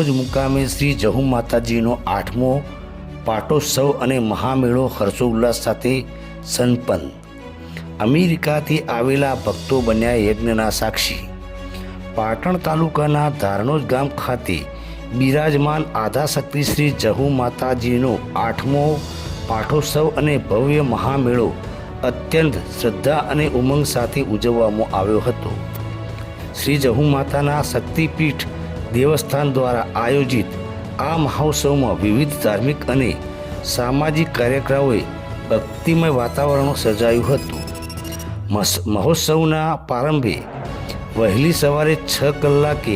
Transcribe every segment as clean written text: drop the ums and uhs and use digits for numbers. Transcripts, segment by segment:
ધનોજ મુકામે શ્રી જહુ માતાજીનો 8મો પાટોત્સવ અને મહામેળો હર્ષોલ્લાસ સાથે સંપન્ન। અમેરિકાથી આવેલા ભક્તો બન્યા યજ્ઞના સાક્ષી। પાટણ તાલુકાના ધારણોજ ગામ ખાતે બિરાજમાન આદ્યાશક્તિ શ્રી જહુ માતાજીનો 8મો પાટોત્સવ અને ભવ્ય મહામેળો અત્યંત શ્રદ્ધા અને ઉમંગ સાથે ઉજવવામાં આવ્યો હતો। શ્રી જહુ માતાના શક્તિપીઠ દેવસ્થાન દ્વારા આયોજિત આ મહોત્સવમાં વિવિધ ધાર્મિક અને સામાજિક કાર્યક્રમોએ ભક્તિમય વાતાવરણ સર્જાયું હતું। મહોત્સવના પ્રારંભે વહેલી સવારે 6 કલાકે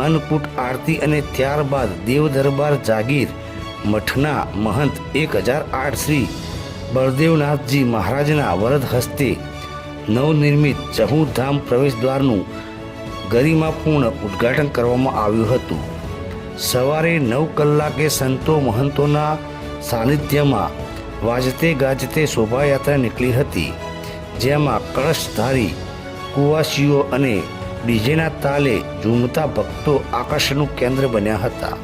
અન્નકૂટ આરતી અને ત્યારબાદ દેવ દરબાર જાગીર મઠના મહંત 1008 શ્રી બળદેવનાથજી મહારાજના વરદ હસ્તે નવનિર્મિત જહુ ધામ પ્રવેશદ્વારનું ગરિમાપૂર્ણ ઉદ્ઘાટન કરવામાં આવ્યું હતું। સવારે 9 કલાકે સંતો મહંતોના સાનિધ્યમાં વાજતે ગાજતે શોભાયાત્રા નીકળી હતી, જેમાં કળશધારી કુવાસીઓ અને ડીજેના તાલે ઝૂમતા ભક્તો આકર્ષણનું કેન્દ્ર બન્યા હતા।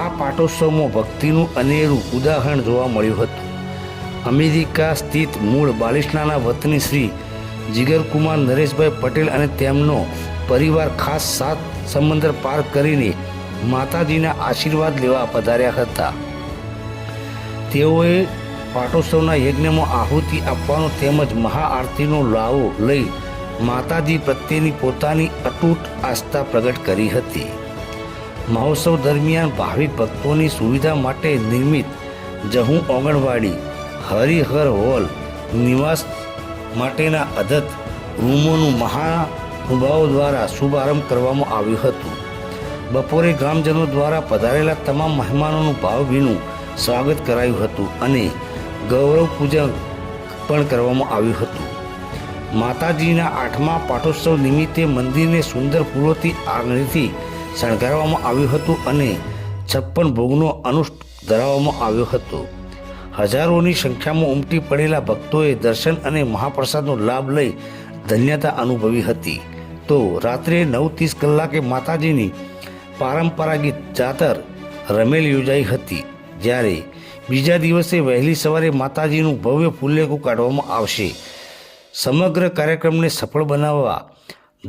આ પાટોત્સવમાં ભક્તિનું અનેરું ઉદાહરણ જોવા મળ્યું હતું। અમેરિકા સ્થિત મૂળ બાલિસ્નાના વતની શ્રી જીગરકુમાર નરેશભાઈ પટેલ અને તેમનો પરિવાર ખાસ 7 સમંદર પાર કરીને માતાજીના આશીર્વાદ લેવા પધાર્યા હતા। તેઓએ પાટોત્સવના યજ્ઞમાં આહુતિ આપવાનો તેમજ મહાઆરતીનો લાવો લઈ માતાજી પ્રત્યેની પોતાની અતૂટ આસ્થા પ્રગટ કરી હતી। મહોત્સવ દરમિયાન ભાવિક ભક્તોની સુવિધા માટે નિર્મિત જહુ આંગણવાડી, હરિહર હોલ, નિવાસ માટેના અદત્ત રૂમોનું મહાનુભાવો દ્વારા શુભારંભ કરવામાં આવ્યું હતું। બપોરે ગ્રામજનો દ્વારા પધારેલા તમામ મહેમાનોનું ભાવભીનું સ્વાગત કરાયું હતું અને ગૌરવ પૂજન પણ કરવામાં આવ્યું હતું। માતાજીના 8મા પાટોત્સવ નિમિત્તે મંદિરને સુંદર ફૂલોથી આંગણેથી શણગારવામાં આવ્યું હતું અને 56 ભોગનો અનુષ્ઠ ધરાવવામાં આવ્યો હતો। હજારોની સંખ્યામાં ઉમટી પડેલા ભક્તોએ દર્શન અને મહાપ્રસાદનો લાભ લઈ ધન્યતા અનુભવી હતી। તો રાત્રે 9:30 કલાકે માતાજીની પારંપરાગત જાતર રમેલ યોજાઈ હતી, જ્યારે બીજા દિવસે વહેલી સવારે માતાજીનું ભવ્ય ફુલેકું કાઢવામાં આવશે। સમગ્ર કાર્યક્રમને સફળ બનાવવા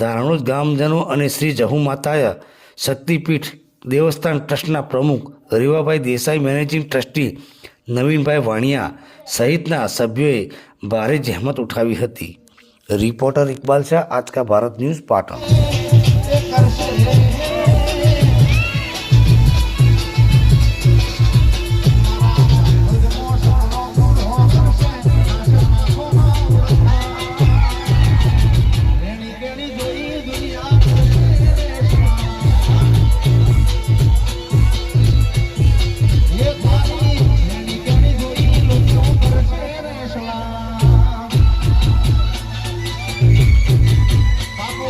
ધારણોજ ગામજનો અને શ્રી જહુ માતા શક્તિપીઠ દેવસ્થાન ટ્રસ્ટના પ્રમુખ રીવાભાઈ દેસાઈ, મેનેજિંગ ટ્રસ્ટી નવીનભાઈ વાણિયા સહિતના સભ્યોએ ભારે જહેમત ઉઠાવી હતી। રિપોર્ટર ઇકબાલ શાહ, આજ કા ભારત ન્યૂઝ, પાટણ। Papo,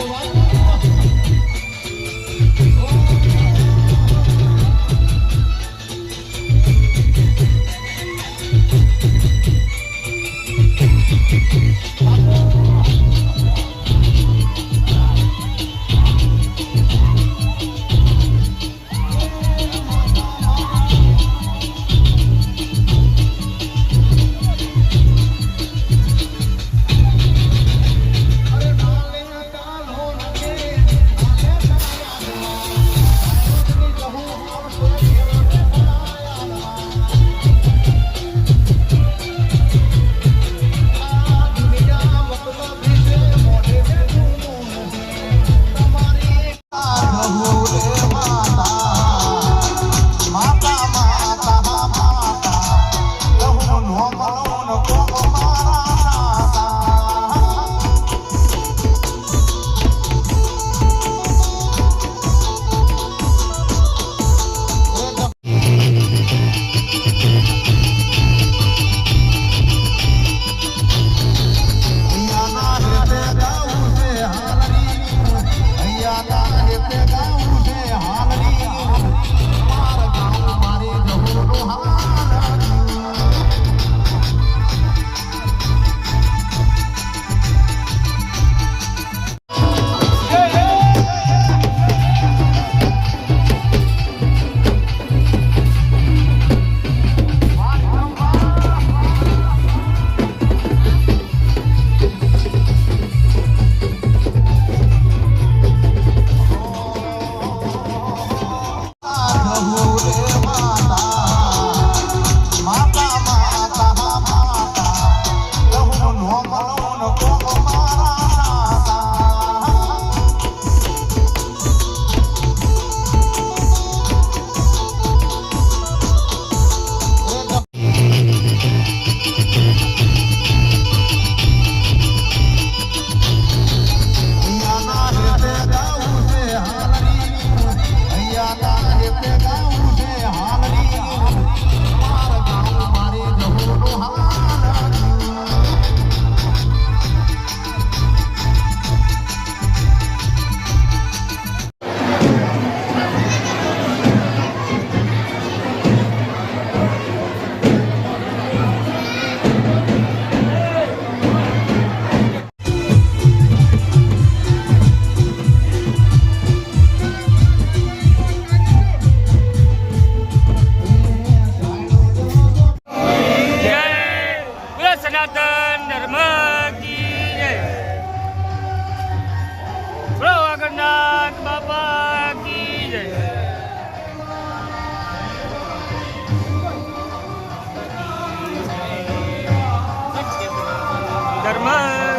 ધર્મ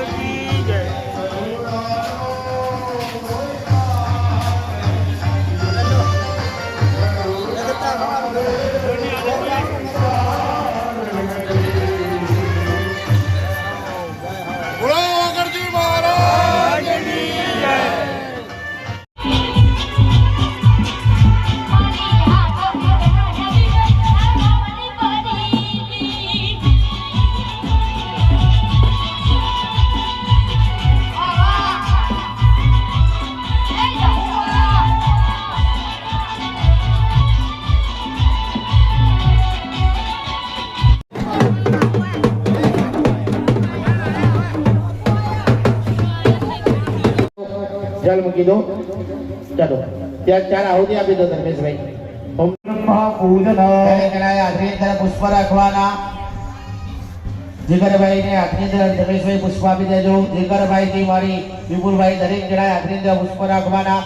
કી જય. બોલો વગરજી મહારાજની જય. જલ મૂકી દો. ચાલો ત્યાં ચાર આહુતિ આપી દો ધર્મેશભાઈ. ઓમ પૂજન હાથની અંદર પુષ્પ રાખવાના. જીગરભાઈ ને હાથની અંદર ધર્મેશભાઈ પુષ્પ આપી દેજો. જીગરભાઈ થી મારી વિપુલભાઈ દરેક જણાએ હાથની અંદર પુષ્પ રાખવાના.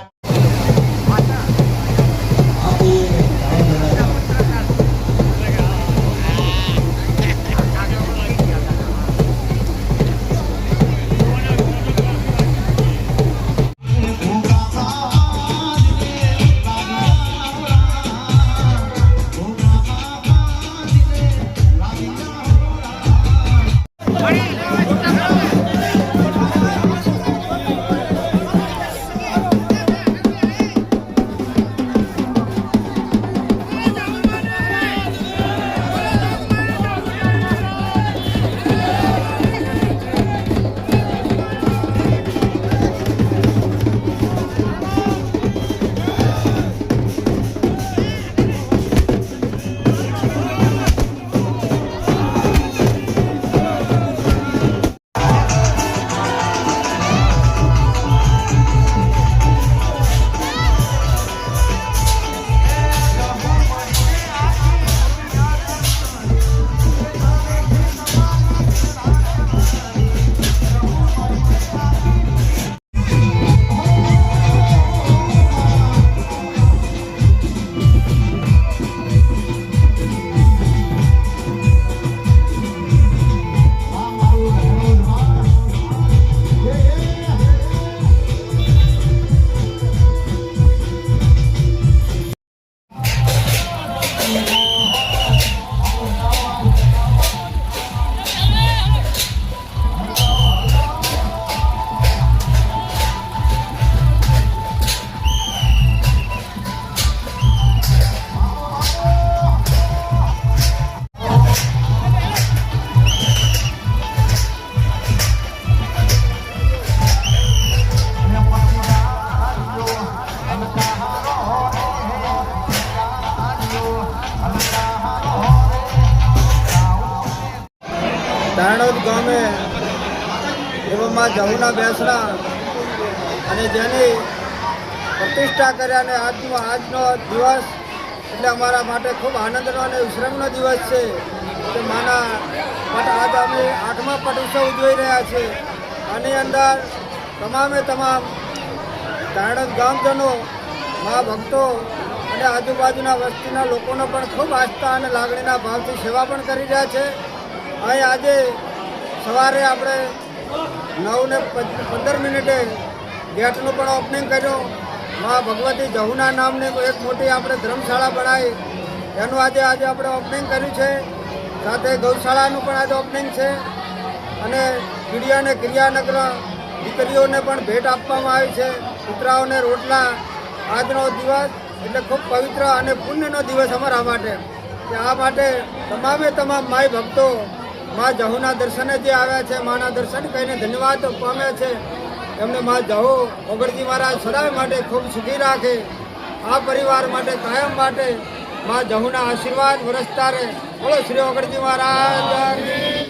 ધાણોદ ગામે એવામાં જહુના બેસણા અને જેની પ્રતિષ્ઠા કર્યા અને આજનો દિવસ એટલે અમારા માટે ખૂબ આનંદનો અને વિશ્રમનો દિવસ છે કે માના માટે આજ અમે 8મા પટ ઉત્સવ ઉજવી રહ્યા છીએ. આની અંદર તમામે તમામ ધાણોદ ગામજનો મા ભક્તો અને આજુબાજુના વસ્તીના લોકોનો પણ ખૂબ આસ્થા અને લાગણીના ભાવથી સેવા પણ કરી રહ્યા છે. અહીં આજે સવારે આપણે 9:15 ગેટનું પણ ઓપનિંગ કર્યું. મા ભગવતી જહુના નામની એક મોટી આપણે ધર્મશાળા બનાવી એનું આજે આપણે ઓપનિંગ કર્યું છે. સાથે ગૌશાળાનું પણ આજે ઓપનિંગ છે અને કીડિયા અને ક્રિયાનગર દીકરીઓને પણ ભેટ આપવામાં આવી છે. કૂતરાઓને રોટલા. આજનો દિવસ એટલે ખૂબ પવિત્ર અને પુણ્યનો દિવસ અમારા માટે. કે આ માટે તમામે તમામ માય ભક્તો મા જહુના દર્શને જે આવ્યા છે, માના દર્શન કરીને ધન્યવાદ પામ્યા છે, એમને મા જહુ ઓગળજી મહારાજ સદાય માટે ખૂબ સુખી રાખે. આ પરિવાર માટે કાયમ માટે મા જહુના આશીર્વાદ વરસતા રહે. બોલો શ્રી ઓગળજી મહારાજ.